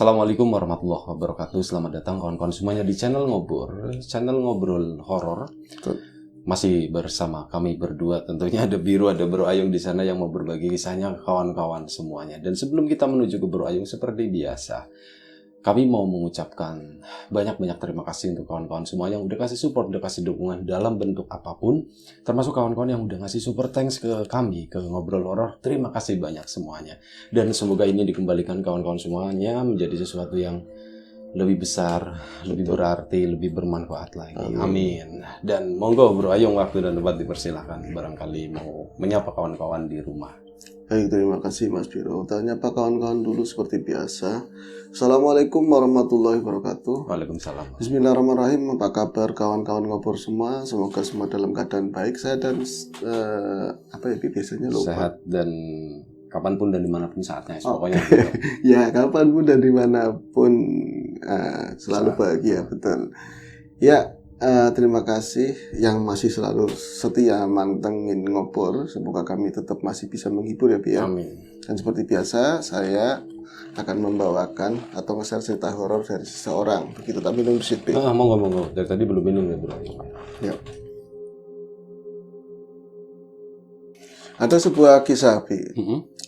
Assalamualaikum warahmatullahi wabarakatuh. Selamat datang kawan-kawan semuanya di channel ngobrol horor. Masih bersama kami berdua, tentunya ada Biru, ada Bro Ayung di sana yang mau berbagi kisahnya ke kawan-kawan semuanya. Dan sebelum kita menuju ke Bro Ayung seperti biasa, kami mau mengucapkan banyak-banyak terima kasih untuk kawan-kawan semua yang udah kasih support, udah kasih dukungan dalam bentuk apapun. Termasuk kawan-kawan yang udah ngasih super thanks ke kami, ke Ngobrol Horor. Terima kasih banyak semuanya. Dan semoga ini dikembalikan kawan-kawan semuanya menjadi sesuatu yang lebih besar, lebih berarti, lebih bermanfaat lagi. Amin. Dan monggo Bro Ayung, waktu dan tempat dipersilahkan. Barangkali mau menyapa kawan-kawan di rumah. Baik, terima kasih Mas Biro. Tanya apa kawan-kawan dulu seperti biasa. Assalamualaikum warahmatullahi wabarakatuh. Waalaikumsalam. Bismillahirrahmanirrahim. Apa kabar kawan-kawan ngobrol semua? Semoga semua dalam keadaan baik. Saya dan biasanya lupa. Sehat dan kapanpun dan dimanapun saatnya. Pokoknya ya, kapanpun dan dimanapun selalu bahagia, betul. Ya. Terima kasih yang masih selalu setia mantengin ngobrol. Semoga kami tetap masih bisa menghibur ya Bi ya. Amin. Dan seperti biasa saya akan membawakan atau nge-share cerita horor dari seseorang. Begitu, tapi minum sit Bi. Monggo. Dari tadi belum minum ya Bro. Ya. Ada sebuah kisah Bi.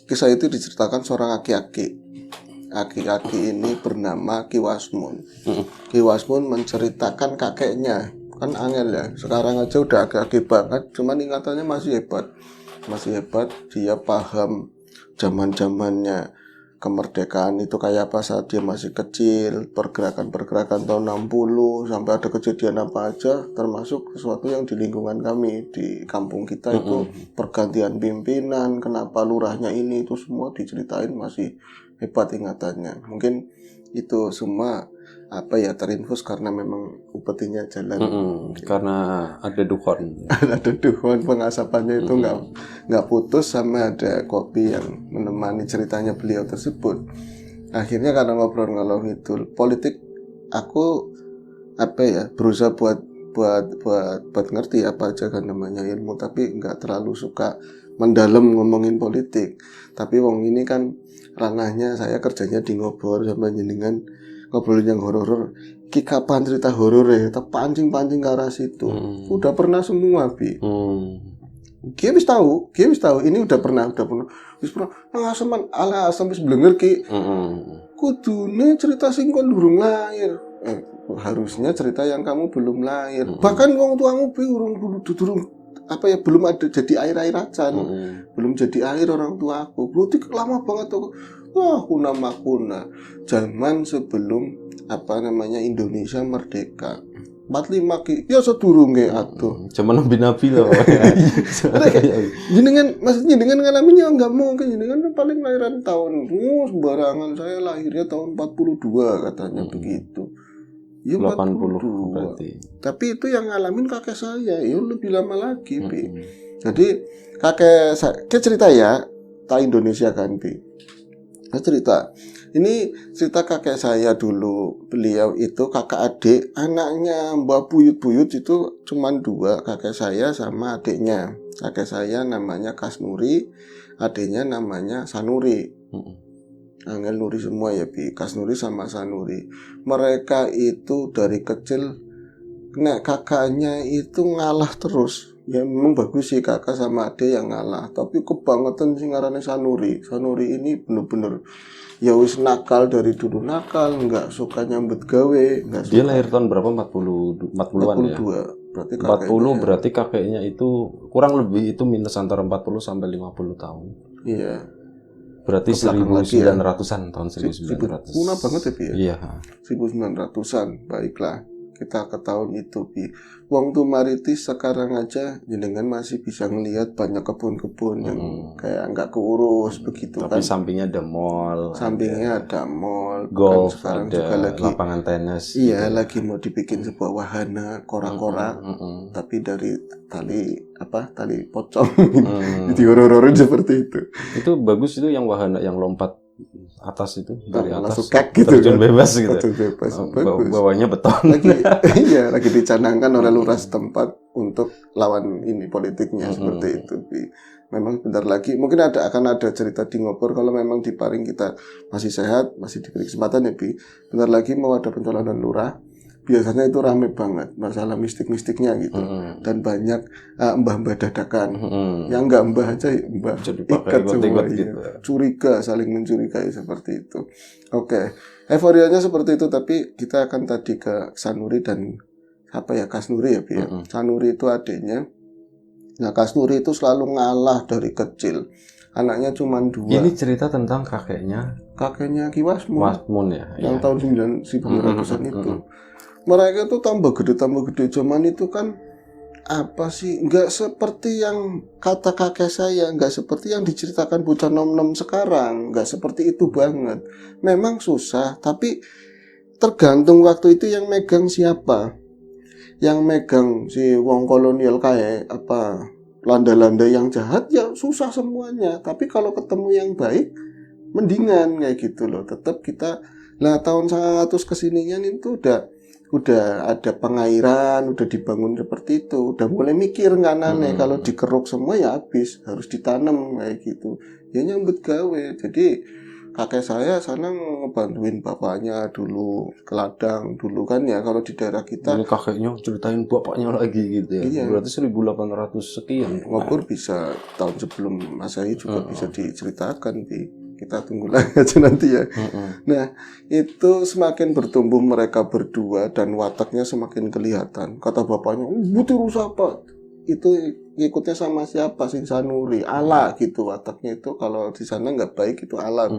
Kisah itu diceritakan seorang aki-aki. Aki-aki ini bernama Ki Wasmun. Ki Wasmun menceritakan kakeknya. Kan angel ya. Sekarang aja udah aki-aki banget, cuman ingatannya masih hebat. Masih hebat, dia paham zaman-zamannya kemerdekaan itu kayak apa saat dia masih kecil, pergerakan-pergerakan tahun 60 sampai ada kejadian apa aja, termasuk sesuatu yang di lingkungan kami di kampung kita itu pergantian pimpinan, kenapa lurahnya ini, itu semua diceritain, masih hebat ingatannya. Mungkin itu semua terinfus karena memang upetinya jalan. Karena ada dukhon. Ada dukhon, pengasapannya itu nggak putus, sama ada kopi yang menemani ceritanya beliau tersebut. Akhirnya karena ngobrol ngalor ngidul politik, aku berusaha buat ngerti apa aja kan namanya ilmu, tapi nggak terlalu suka mendalam ngomongin politik. Tapi wong ini kan ranahnya, saya kerjanya di ngobrol sama jenengan, ngobrolin yang horor. Ki kapan cerita horor ya? Tak pancing-pancing ke arah situ. Udah pernah semua Bi. Ki wis tahu. Ini udah pernah. Wis pernah. Asaman ala asam wis blenger Ki. Kudune cerita sing kon durung lahir. Harusnya cerita yang kamu belum lahir. Bahkan wong tuamu Bi durung belum ada jadi air acan. Belum jadi air orang tua aku. Berarti lama banget tuh. Wah, kuna zaman sebelum Indonesia merdeka. 45 Ki. Ya sedurunge atuh. Zaman nabi-nabi loh. Jenengan ngalaminnya enggak mungkin. Jenengan paling lahiran tahun sembarangan. Saya lahirnya tahun 42 katanya begitu. Ya 80 berarti. Tapi itu yang ngalamin kakek saya, ya lebih lama lagi, Bi. Jadi kakek saya, cerita ya, tak Indonesia kan, Bi. Saya cerita. Ini cerita kakek saya dulu. Beliau itu kakak adik, anaknya Mbak Buyut itu cuman 2, kakek saya sama adiknya. Kakek saya namanya Kasnuri, adiknya namanya Sanuri. Angel Nuri semua ya Bi, Kasnuri sama Sanuri. Mereka itu dari kecil, kakaknya itu ngalah terus. Ya memang bagus sih kakak sama adik yang ngalah, tapi kebangetan sih ngarannya Sanuri. Sanuri ini bener-bener ya wis nakal dari dulu, nakal, nggak suka nyambut gawe, nggak suka. Dia lahir tahun berapa? 40-an ya? 42. Berarti 40 berarti kakeknya itu kurang lebih itu minus antara 40 sampai 50 tahun. Iya. Berarti 1900-an tahun 1900. Kuna banget ya Bi ya? Iya. 1900-an, baiklah. Kita ke tahun itu Bi. Wong Tumaritis sekarang aja jenengan masih bisa ngelihat banyak kebun-kebun yang kayak nggak keurus begitu. Tapi kan. sampingnya ada mall. Sampingnya ada mall. Golf, sekarang ada juga lagi lapangan tenis. Iya, lagi mau dibikin sebuah wahana korak-korak. Tapi dari tali pocong. Di horor-hororin seperti itu. Itu bagus itu yang wahana yang lompat atas itu dari atas langsung kek gitu terjun kan? bebas gitu. Terjun bebas. Bawahnya beton. Lagi dicanangkan oleh lurah setempat untuk lawan ini politiknya seperti itu. memang bentar lagi mungkin akan ada cerita di Ngobor kalau memang di Paring kita masih sehat, masih diberi kesempatan ya Bi. Bentar lagi mau ada pencalonan lurah. Biasanya itu rame banget masalah mistik-mistiknya gitu. Dan banyak mbah-mbah dadakan. Yang enggak mbah aja mbah ikat semua gitu. Curiga, saling mencurigai seperti itu. Oke. Euforianya seperti itu, tapi kita akan tadi ke Sanuri dan Kasnuri ya Bi ya. Sanuri itu adiknya. Nah Kasnuri itu selalu ngalah dari kecil. Anaknya cuma 2. Ini cerita tentang kakeknya Ki Wasmun ya. Yang tahun 1900-an itu. Mereka tuh tambah gede. Zaman itu kan apa sih? Nggak seperti yang kata kakek saya, nggak seperti yang diceritakan bocah nom-nom sekarang, nggak seperti itu banget. Memang susah, tapi tergantung waktu itu yang megang siapa. Yang megang si wong kolonial kayak landa-landa yang jahat ya susah semuanya. Tapi kalau ketemu yang baik, mendingan kayak gitu loh. Tetap kita tahun 100 kesininya itu udah ada pengairan, udah dibangun seperti itu, udah mulai mikir nggak aneh kalau dikeruk semua ya habis, harus ditanam kayak gitu. Ya nyambut gawe. Jadi kakek saya sana ngebantuin bapaknya dulu ke ladang dulu kan ya kalau di daerah kita. Ini kakeknya ceritain bapaknya lagi gitu ya. Iya. Berarti 1800 sekian. Ngobor bisa tahun sebelum Masehi juga bisa diceritakan kita tunggu lagi aja nanti ya. Nah itu semakin bertumbuh mereka berdua dan wataknya semakin kelihatan. Kata bapaknya, butuh apa? Itu ikutnya sama siapa sih? Sanuri, Allah gitu wataknya itu. Kalau di sana nggak baik itu Allah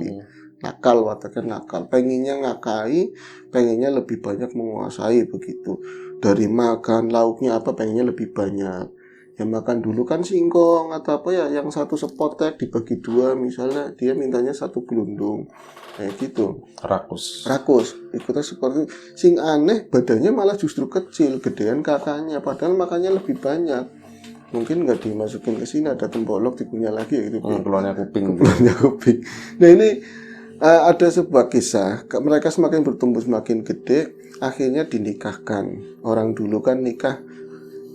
nakal, wataknya nakal. Pengennya ngakai, pengennya lebih banyak menguasai begitu. Dari makan lauknya pengennya lebih banyak. Ya makan dulu kan singkong atau yang satu sepotek dibagi 2 misalnya dia mintanya 1 gelundung kayak gitu. Rakus ikutnya seperti sing aneh badannya malah justru kecil gedean kakaknya padahal makannya lebih banyak. Mungkin nggak dimasukin ke sini ada tembolok dipunya lagi gitu. Keluarnya kuping. Nah ini ada sebuah kisah mereka semakin bertumbuh semakin gede akhirnya dinikahkan. Orang dulu kan nikah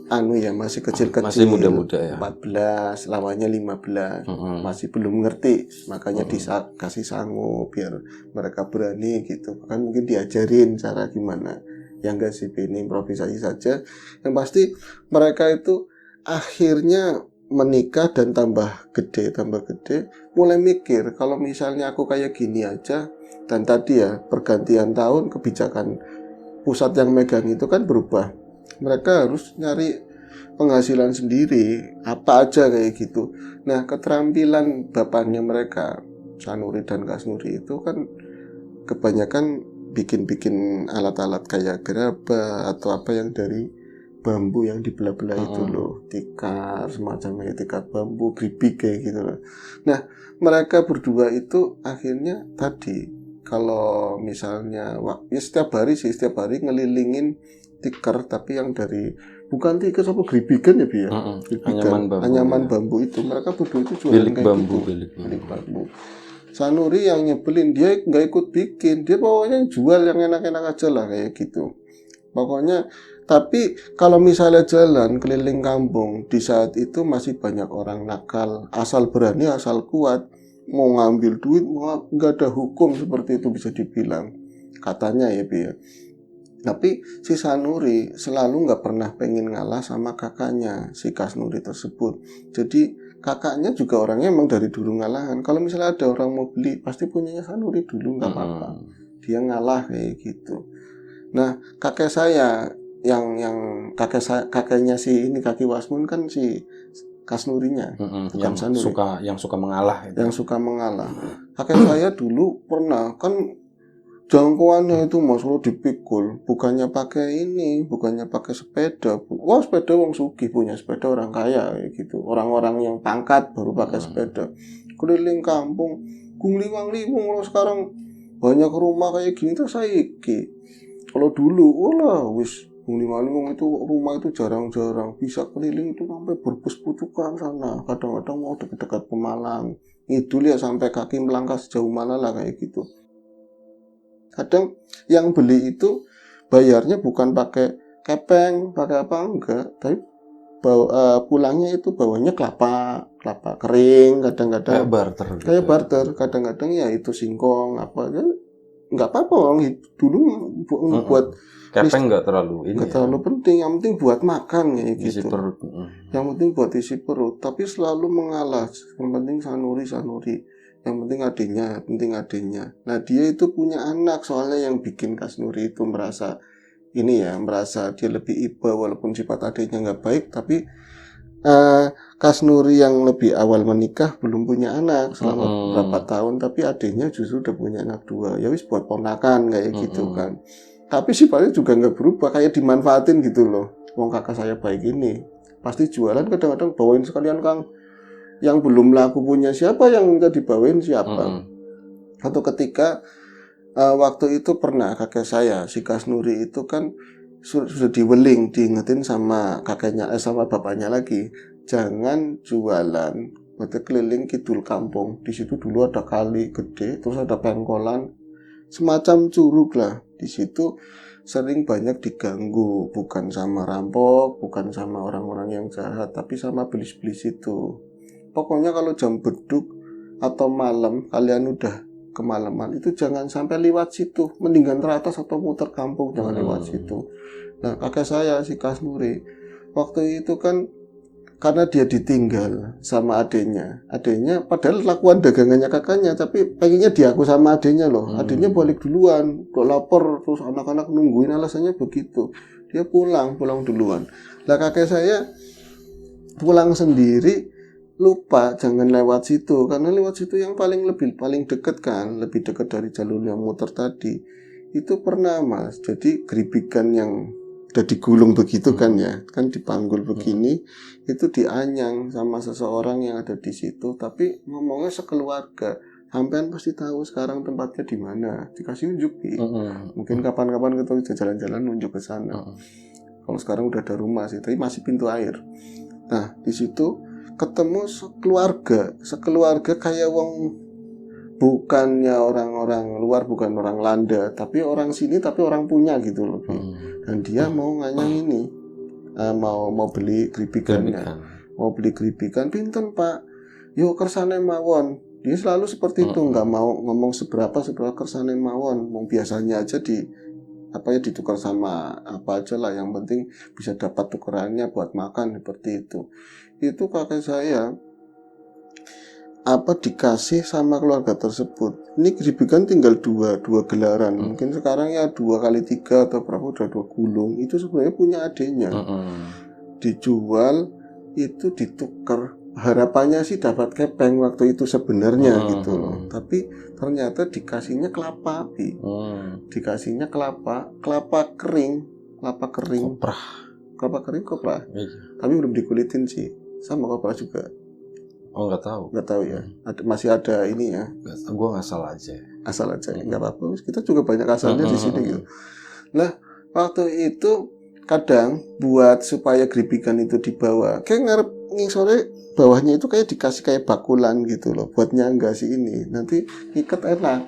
masih kecil-kecil, masih muda-muda ya. 14, lawannya 15, masih belum ngerti, makanya dikasih sangu biar mereka berani gitu. Kan mungkin diajarin cara gimana. Yang enggak sih ini improvisasi saja. Yang pasti mereka itu akhirnya menikah dan tambah gede, mulai mikir kalau misalnya aku kayak gini aja dan tadi ya pergantian tahun kebijakan pusat yang megang itu kan berubah. Mereka harus nyari penghasilan sendiri, apa aja kayak gitu. Nah, keterampilan bapaknya mereka, Sanuri dan Kasnuri itu kan kebanyakan bikin-bikin alat-alat kayak gerabah atau apa yang dari bambu yang dibelah-belah itu loh, tikar, semacamnya tikar bambu, geribik kayak gitu loh. Nah, mereka berdua itu akhirnya tadi, kalau misalnya setiap hari ngelilingin tikar tapi yang dari bukan tikar apa geribikan ya Bi ya. Anyaman bambu itu mereka berdua itu jualan kayak bilik bambu. Sanuri yang nyebelin dia nggak ikut bikin, dia pokoknya jual yang enak-enak aja lah kayak gitu. Pokoknya tapi kalau misalnya jalan keliling kampung di saat itu masih banyak orang nakal, asal berani asal kuat mau ngambil duit nggak ada hukum seperti itu bisa dibilang katanya ya Bi ya. Tapi si Sanuri selalu nggak pernah pengen ngalah sama kakaknya si Kasnuri tersebut. Jadi kakaknya juga orangnya emang dari dulu ngalahan. Kalau misalnya ada orang mau beli pasti punyanya Sanuri dulu nggak apa-apa. Dia ngalah kayak gitu. Nah kakek saya yang kakeknya si ini Kaki Wasmun kan si Kasnurinya bukan Sanuri. Yang suka mengalah. Yang suka mengalah. Kakek saya dulu pernah kan jangkauannya itu Mas lo dipikul, bukannya pakai sepeda. Wah sepeda wong sugih punya sepeda orang kaya kayak gitu. Orang-orang yang pangkat baru pakai sepeda. Keliling kampung, liwang-liwung lo sekarang banyak rumah kayak gini tuh saiki. Kalau dulu, wis liwang-liwung itu rumah itu jarang-jarang bisa keliling itu sampai berbus pucukan sana. Kadang-kadang mau dekat-dekat Pemalang. Itu lihat sampai kaki melangkah sejauh mana lah kayak gitu. Kadang yang beli itu bayarnya bukan pakai kepeng, pakai apa enggak, tapi pulangnya itu bawanya kelapa kering, Kayak kadang-kadang barter gitu. kayak barter, kadang-kadang ya itu singkong apa ya, nggak apa-apa orang dulu buat Kepeng nggak terlalu ini nggak ya. terlalu penting, yang penting buat makan kayak Isi gitu. perut. Yang penting buat isi perut, tapi selalu mengalah. Yang penting sanuri, yang penting adiknya. Nah dia itu punya anak, soalnya yang bikin Kasnuri itu merasa dia lebih iba walaupun sifat adiknya nggak baik, tapi Kasnuri yang lebih awal menikah belum punya anak selama beberapa tahun, tapi adiknya justru udah punya anak 2. Ya wis buat ponakan kayak gitu kan. Tapi sifatnya juga nggak berubah, kayak dimanfaatin gitu loh. Wong kakak saya baik ini, pasti jualan, kadang-kadang bawain sekalian Kang. Yang belum laku punya siapa yang minta dibawain siapa. Satu ketika waktu itu pernah kakek saya si Kasnuri itu kan sudah diweling, diingetin sama kakeknya sama bapaknya lagi, jangan jualan berarti keliling kidul kampung. Di situ dulu ada kali gede, terus ada pengkolan semacam curug lah. Di situ sering banyak diganggu, bukan sama rampok, bukan sama orang-orang yang jahat, tapi sama belis-belis itu. Pokoknya kalau jam beduk atau malam kalian udah kemalaman itu jangan sampai lewat situ, mendingan teratas atau muter kampung, jangan lewat situ. Nah kakek saya si Kasnuri waktu itu kan karena dia ditinggal sama adenya padahal lakukan dagangannya kakaknya, tapi pengennya diaku sama adenya loh. Adenya balik duluan, kok lapar, terus anak-anak nungguin, alasannya begitu. Dia pulang duluan. Lah kakek saya pulang sendiri, lupa jangan lewat situ, karena lewat situ yang paling dekat kan, lebih dekat dari jalur yang muter tadi. Itu pernah Mas, jadi geribikan yang udah digulung begitu kan ya, kan dipanggul begini, itu dianyang sama seseorang yang ada di situ, tapi ngomongnya sekeluarga. Sampean pasti tahu sekarang tempatnya di mana, dikasih unjuk mungkin kapan-kapan kita bisa jalan-jalan nunjuk ke sana. Kalau sekarang udah ada rumah sih, tapi masih pintu air. Nah di situ ketemu sekeluarga kayak wong, bukannya orang-orang luar, bukan orang Landa, tapi orang sini, tapi orang punya gitu loh. Dan dia mau nganyang ini, mau beli geribikannya, mau beli geribikan, pinten Pak, yo kersane mawon. Dia selalu seperti itu, nggak mau ngomong seberapa kersane mawon. Mau biasanya aja ditukar sama apa aja lah, yang penting bisa dapat tukerannya buat makan, seperti itu. Itu kakek saya dikasih sama keluarga tersebut. Ini geribikan tinggal dua gelaran, mungkin sekarang ya 2 kali 3 atau berapa, udah 2 gulung. Itu sebenarnya punya adenya. Dijual, itu ditukar, harapannya sih dapat kepeng waktu itu sebenarnya gitu loh. Tapi ternyata dikasihnya kelapa api, dikasihnya kelapa kering, kelapa kering kopra. Tapi belum dikulitin sih, sama kopra juga. Oh nggak tahu ya. Masih ada ini ya. Gue ngasal aja. Nggak apa-apa. Kita juga banyak asalnya di sini gitu. Nah waktu itu kadang buat supaya geribikan itu dibawa, kayak ngarep sore bawahnya itu kayak dikasih kayak bakulan gitu loh, buat nyangga si ini. Nanti ikat enak.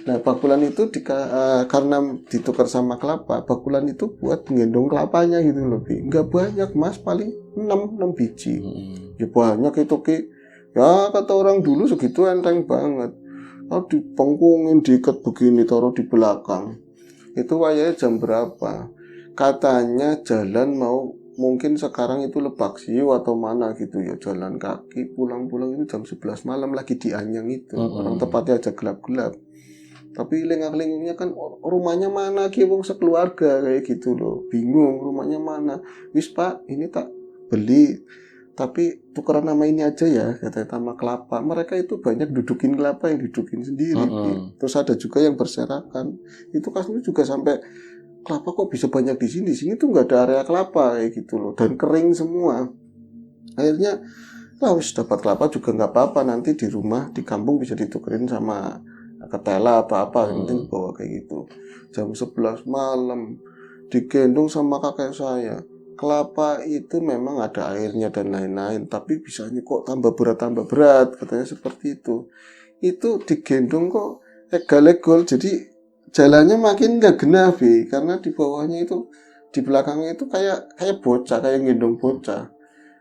Nah bakulan itu karena ditukar sama kelapa, bakulan itu buat menggendong kelapanya gitu loh. Nggak banyak Mas, paling 6 biji. Ya banyak itu ya kata orang dulu segitu enteng banget. Kalau dipengkungin, diikat begini, taruh di belakang. Itu wayanya jam berapa? Katanya jalan mau, mungkin sekarang itu Lebak Siu atau mana gitu ya, jalan kaki pulang-pulang itu jam 11 malam lagi dianyang itu. Orang tepatnya aja gelap-gelap. Tapi lengah-lengahnya kan rumahnya mana ki, wong sekeluarga kayak gitu loh. Bingung rumahnya mana. Wis Pak, ini tak beli, tapi tukeran nama ini aja ya, katanya sama kelapa. Mereka itu banyak dudukin kelapa, yang dudukin sendiri. Terus ada juga yang berserakan. Itu kasusnya juga sampai kelapa kok bisa banyak di sini. Sini tuh nggak ada area kelapa kayak gitu loh, dan kering semua. Akhirnya wis dapat kelapa juga nggak apa-apa, nanti di rumah di kampung bisa ditukerin sama ketela apa-apa, yang penting bawa kayak gitu. Jam 11 malam digendong sama kakek saya. Kelapa itu memang ada airnya dan lain-lain, tapi bisanya kok tambah berat, katanya seperti itu. Itu digendong kok egal-egal, jadi jalannya makin gak genah karena di bawahnya itu, di belakangnya itu kayak bocah, kayak gendong bocah.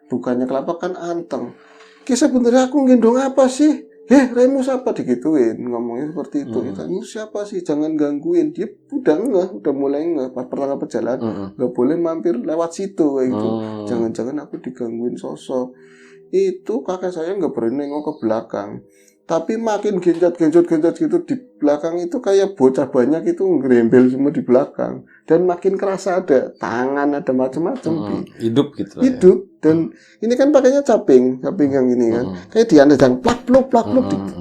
bukannya kelapa kan anteng. Ki sebenarnya aku gendong apa sih? Remus apa digituin, ngomongnya seperti itu. Kita ini siapa sih? Jangan gangguin. Dia udah mulai ngeh. Pas pertama perjalanan nggak boleh mampir lewat situ kayak gitu. Jangan-jangan aku digangguin sosok. Itu kakek saya nggak berani nengok ke belakang. Tapi makin genjot gitu di belakang itu kayak bocah banyak itu ngerembel semua di belakang. Dan makin kerasa ada tangan, ada macam-macam. Hidup gitu. Hidup. Dan ini kan pakainya caping yang ini kan. Kayak diandang plak-pluk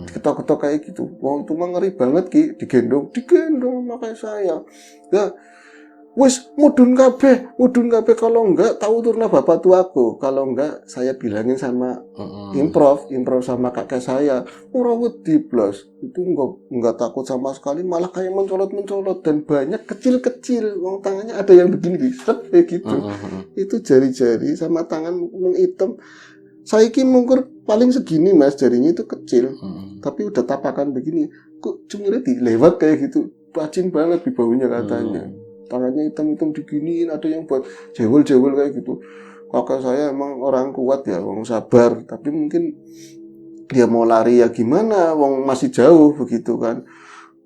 diketok-ketok kayak gitu. Wah, itu mah ngeri banget Ki, digendong sama kayak saya. Ya, wis mudun kabeh kalau enggak tahu turunnya bapak tuaku. Kalau enggak saya bilangin sama improv sama kakek saya. Ora wedi blas. Itu enggak takut sama sekali, malah kayak mencolot dan banyak kecil-kecil. Wong tangannya ada yang begini set kayak gitu. Itu jari-jari sama tangan hitam. Saiki mungkur paling segini Mas, jarinya itu kecil. Tapi udah tapakan begini. Kok cumurnya dilewat kayak gitu. Rajin banget di baunya katanya. Tangannya hitam-hitam diginiin, ada yang buat jewel-jewel kayak gitu. Kakak saya emang orang kuat ya, wong sabar, tapi mungkin dia mau lari ya gimana, wong masih jauh begitu kan.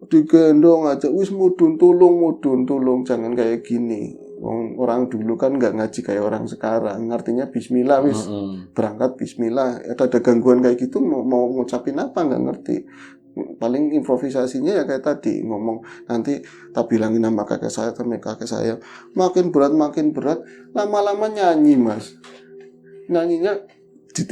Digendong aja, wis mudun tulung, jangan kayak gini. Wong orang dulu kan nggak ngaji kayak orang sekarang, artinya bismillah wis berangkat bismillah. Ada gangguan kayak gitu mau ngucapin apa nggak ngerti. Paling improvisasinya ya kayak tadi ngomong, nanti tak bilangin sama kakek saya makin berat lama-lama nyanyi Mas, nyanyinya tak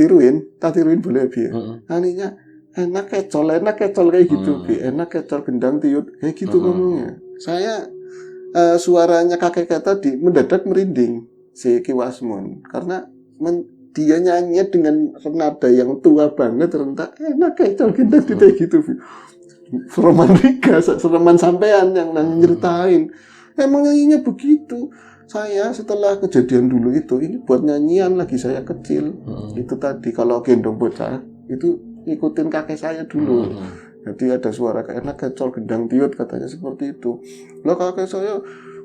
tiruin boleh Bi, nyanyinya enak kecol kayak gitu Bi, enak kecol gendang tiut kayak gitu ngomongnya. Saya suaranya kakek tadi mendadak merinding si Ki Wasmun karena dia nyanyi dengan nada yang tua banget, rentak, enak kecol gendang kayak gitu. Sereman sampean yang nyeritain. Emang nyanyinya begitu. Saya setelah kejadian dulu itu, ini buat nyanyian lagi saya kecil. Itu tadi kalau gendong bocah itu ikutin kakek saya dulu. Jadi ada suara kayak enak kecol gendang tiut katanya seperti itu. Lah kakek saya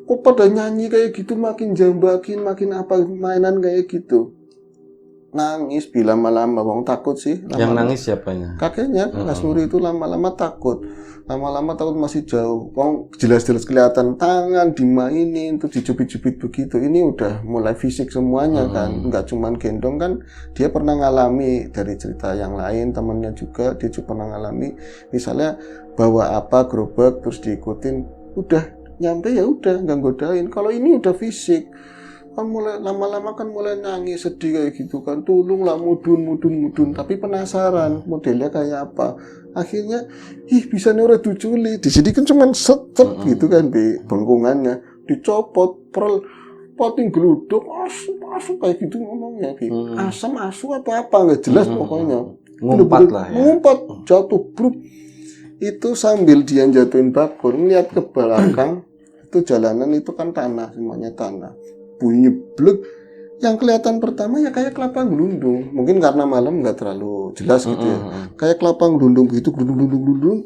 kok pada nyanyi kayak gitu, makin jambakin, makin apa mainan kayak gitu. Nangis lama-lama, wong takut sih. Yang nangis siapanya? Kakeknya, Mas Nuri itu lama-lama takut masih jauh. Wong jelas-jelas kelihatan tangan dimainin, terus dijubit-jubit begitu. Ini udah mulai fisik semuanya kan, nggak cuman gendong kan. Dia pernah ngalami dari cerita yang lain, temannya juga dia juga pernah ngalami. Misalnya bawa apa gerobak terus diikutin, udah nyampe ya udah nggak godain. Kalau ini udah fisik. Kan mulai lama-lama kan mulai nangis sedih kayak gitu kan, tolonglah mudun tapi penasaran modelnya kayak apa. Akhirnya bisa nih udah diculi di sini kan cuman set gitu kan Bi, bengkungannya dicopot poting geluduk asu kayak gitu ngomongnya Bi. Asam asu atau apa nggak jelas pokoknya ngumpat jatuh bruk. Itu sambil dia jatuhin bakul lihat ke belakang itu jalanan itu kan tanah, semuanya tanah. Bunyi blek, yang kelihatan pertama ya kayak kelapa gelundung, mungkin karena malam nggak terlalu jelas gitu ya, kayak kelapa gelundung begitu, gelundung.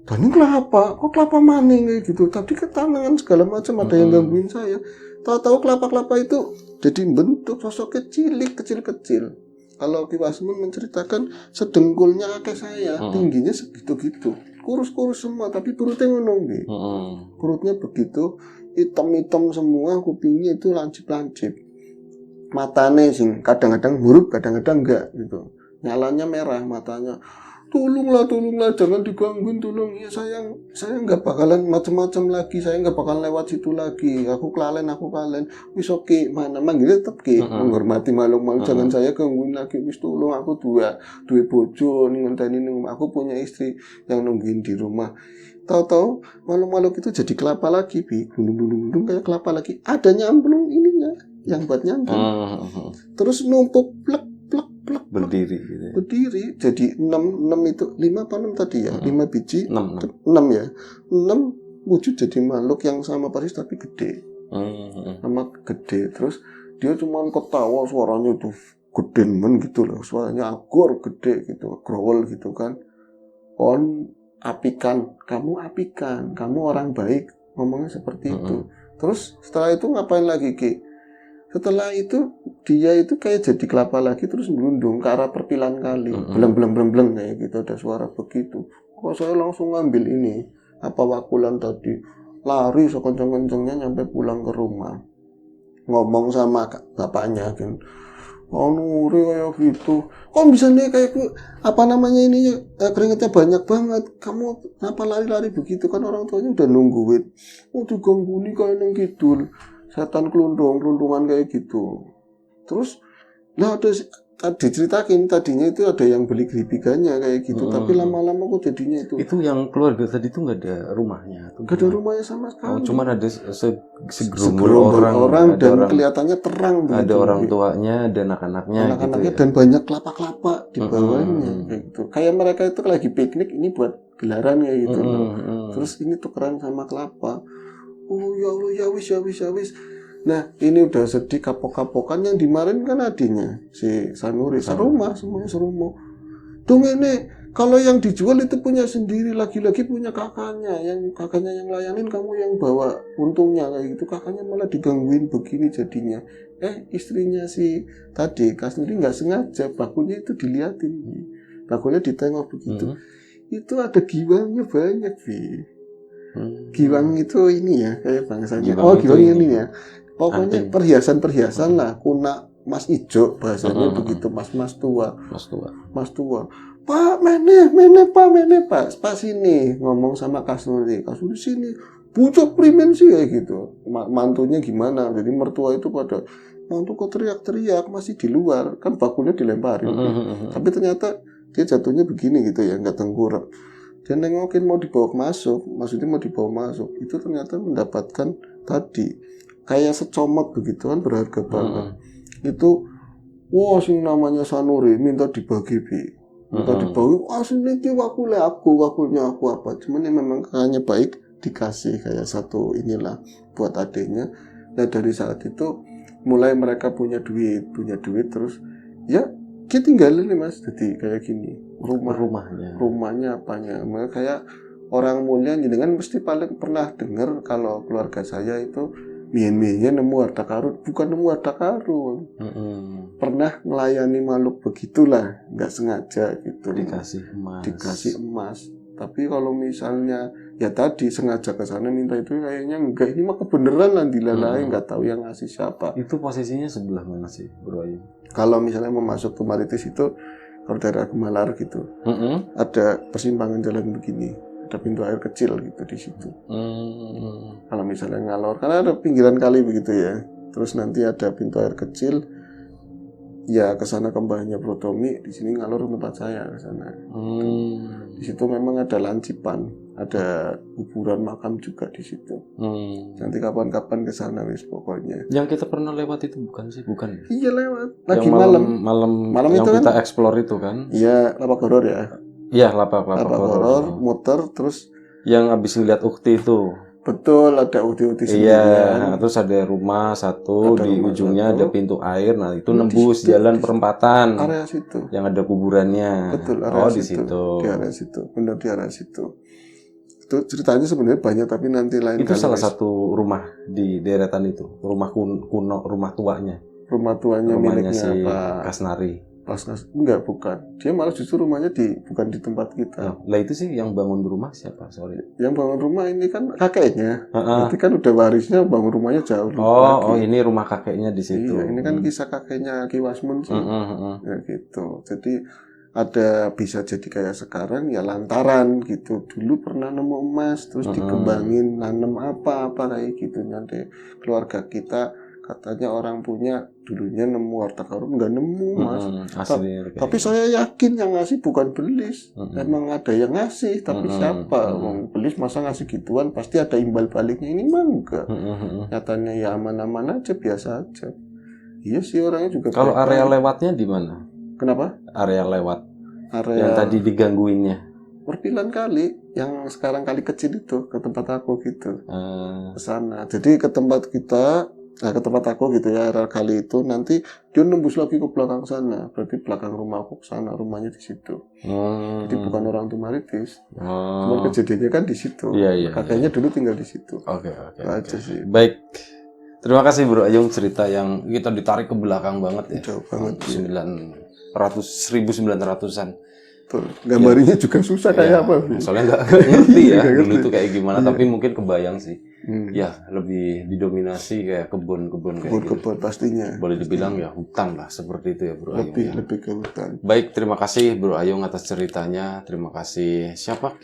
Dan ini kelapa, kok kelapa maning kayak gitu, tadi ketangan segala macam ada yang gangguin saya. Tahu-tahu kelapa itu jadi bentuk sosoknya kecil-kecil. Kalau Ki Wasmun menceritakan sedengkulnya kakek saya, tingginya segitu-gitu, kurus-kurus semua, tapi perutnya ngonong perutnya begitu. Hitam-hitam semua, kupingnya itu lancip-lancip. Matanya sih kadang-kadang huruf, kadang-kadang enggak gitu. Nyalanya merah matanya. Tolonglah, jangan digangguin, tolong. Ya sayang, saya enggak bakalan macam-macam lagi. Saya enggak bakalan lewat situ lagi. Aku kelalen. Wis oke, mana manggilnya tetap ke. Menghormati makhluk, jangan saya gangguin lagi. Wis tolong, aku dua bojo ngenteni aku punya istri yang nungguin di rumah. Tahu-tahu makhluk-makhluk itu jadi kelapa lagi, Bi. Gulung kayak kelapa lagi. Ada nyamplung ininya, yang buat nyamplung. Terus numpuk plek. Berdiri gitu ya. Berdiri. Jadi 6 itu 5 apa 6 tadi ya? 5 biji. 6 ya. 6 wujud jadi makhluk yang sama persis tapi gede. Sama gede. Terus dia cuma ketawa, suaranya itu gede men gitu loh. Suaranya agor gede gitu, growol gitu kan. Kamu orang baik, ngomongnya seperti itu. Terus setelah itu ngapain lagi Ki? Setelah itu dia itu kayak jadi kelapa lagi terus melundung ke arah perpilan kali. Bleng kayak gitu, ada suara begitu. Kok saya langsung ngambil ini wakulan tadi, lari sekencang-kencangnya nyampe pulang ke rumah. Ngomong sama bapaknya kan, oh Nuri kayak gitu, kok bisa nih kayak ini keringetnya banyak banget, kamu kenapa lari-lari begitu, kan orang tuanya udah nungguin. Diganggu nih kayak neng kidul, setan kelundungan kayak gitu. Terus tadi ceritakin tadinya itu ada yang beli geribigannya kayak gitu, tapi lama-lama kok jadinya itu. Itu yang keluarga tadi itu nggak ada rumahnya? Nggak ada rumahnya sama sekali. Cuman ada segerombol orang dan kelihatannya terang. Ada orang tuanya dan anak-anaknya gitu ya? Dan banyak kelapa-kelapa di bawahnya kayak gitu. Kayak mereka itu lagi piknik, ini buat gelaran kayak gitu. Terus ini tukeran sama kelapa. Oh ya Allah, ya wis. Nah ini udah sedih kapok-kapokan. Yang dimarahin kan adiknya si Sanuri, semuanya serumah. Dong ini kalau yang dijual itu punya sendiri, lagi-lagi punya kakaknya yang layanin, kamu yang bawa untungnya kayak gitu. Kakaknya malah digangguin begini jadinya. Istrinya si tadi Kasnuri nggak sengaja bakulnya itu diliatin, bakulnya ditengok begitu. Itu ada giwangnya banyak, Giwang itu ini ya kayak bangsanya. Giwang ini ya. Pokoknya perhiasan lah, kuna mas ijo bahasanya begitu, mas tua. Pak, mene pak, pas sini ngomong sama Kasnuri sini, bucok primen sih kayak gitu. Mantunya gimana? Jadi mertua itu pada mantu kok teriak-teriak masih di luar, kan bakulnya dilemparin. Tapi ternyata dia jatuhnya begini gitu ya, nggak tengkurap. Dia nengokin mau dibawa masuk, itu ternyata mendapatkan tadi kayak secomot begituan berharga banget. Itu sing namanya Sanuri minta dibagi, sini wakulnya aku apa, cuman memang kakaknya baik, dikasih kayak satu inilah buat adiknya. Nah dari saat itu mulai mereka punya duit terus ya dia tinggalin nih mas, jadi kayak gini rumahnya apanya, kayak orang mulia dengan mesti paling pernah dengar kalau keluarga saya itu mien-miennya nemu harta karun, bukan nemu harta karun, pernah melayani makhluk begitulah, nggak sengaja gitu, dikasih emas. Tapi kalau misalnya ya tadi sengaja ke sana minta itu, kayaknya enggak, ini mah kebenaran lah dilalai, nggak tahu yang ngasih siapa. Itu posisinya sebelah mana sih Bro Ayu? Kalau misalnya mau masuk ke Maritis itu kalau daerah Gemalar gitu, ada persimpangan jalan begini, ada pintu air kecil gitu di situ. Kalau misalnya ngalor, karena ada pinggiran kali begitu ya, terus nanti ada pintu air kecil, ya ke sana kembahnya Bro Tommy, di sini ngalor tempat saya ke sana. Di situ memang ada lancipan, ada kuburan makam juga di situ. Nanti kapan-kapan ke sana wis pokoknya. Yang kita pernah lewat itu bukan sih? Iya lewat. Lagi yang malam yang itu kita kan explore itu kan? Iya, Lapak Horor ya. Iya, Lapak Horor, muter terus yang abis ngeliat ukti itu. Betul, ada ukti-ukti sendirian. Iya, terus ada rumah satu, di ujungnya ada pintu air. Nah, itu nembus jalan perempatan. Area situ. Yang ada kuburannya. Betul, area di situ. Di area situ. Benar di area situ. Itu ceritanya sebenarnya banyak, tapi nanti lain itu kali. Itu salah satu rumah di deretan itu. Rumah kuno, rumah tuanya. Rumahnya miliknya si Pak Kasnari. Enggak, bukan. Dia malah justru rumahnya bukan di tempat kita. Lah itu sih yang bangun rumah siapa? Sorry. Yang bangun rumah ini kan kakeknya. Nanti kan udah warisnya bangun rumahnya jauh lagi. Ini rumah kakeknya di situ. Iya, ini kan kisah kakeknya Ki Wasmun sih. Ya gitu. Jadi bisa jadi kayak sekarang ya lantaran gitu. Dulu pernah nemu emas terus dikembangin, nanam apa kayak gitu. Nanti keluarga kita katanya orang punya dulunya nemu harta karun, nggak nemu mas. Tapi saya yakin yang ngasih bukan Belis. Emang ada yang ngasih, tapi siapa? Belis masa ngasih gituan, pasti ada imbal baliknya. Ini mah enggak. Nyatanya ya aman-aman aja, biasa aja. Iya sih orangnya juga. Kalau area lewatnya di mana? Kenapa? Area lewat. Yang tadi digangguinnya. Perpilan kali, yang sekarang kali kecil itu ke tempat aku gitu. Ke sana. Jadi ke tempat kita. Nah, ke tempat aku gitu ya, area kali itu nanti dia nembus lagi ke belakang sana. Berarti belakang rumah aku ke sana, rumahnya di situ. Jadi bukan orang Tumaritis. Cuma kejadiannya kan di situ. Iya, kakeknya dulu tinggal di situ. Oke. Aja sih. Baik. Terima kasih Bro Ayung, cerita yang kita ditarik ke belakang banget ya. Jauh banget. 1900-an. Betul. Gambarnya juga susah kayak apa? Soalnya nggak ngerti ya Nggak dulu ngerti. tuh kayak gimana, tapi mungkin kebayang sih. Hmm. Ya, lebih didominasi kayak kebun-kebun kayak gitu. Kebun-kebun pastinya. Boleh dibilang ya hutan lah seperti itu ya Bro Ayung. Ya. Lebih ke hutan. Baik, terima kasih Bro Ayung atas ceritanya. Terima kasih siapa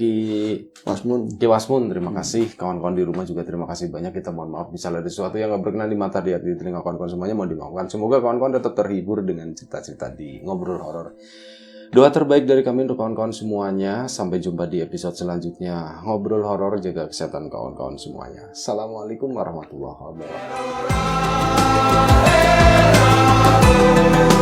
Wasmun. Ki Wasmun, terima kasih. Kawan-kawan di rumah juga terima kasih banyak. Kita mohon maaf misalnya ada sesuatu yang nggak berkenan di mata, di hati, di telinga kawan-kawan semuanya mohon dimaafkan. Semoga kawan-kawan tetap terhibur dengan cerita-cerita di Ngobrol Horor. Doa terbaik dari kami untuk kawan-kawan semuanya. Sampai jumpa di episode selanjutnya. Ngobrol Horor, jaga kesehatan kawan-kawan semuanya. Assalamualaikum warahmatullahi wabarakatuh.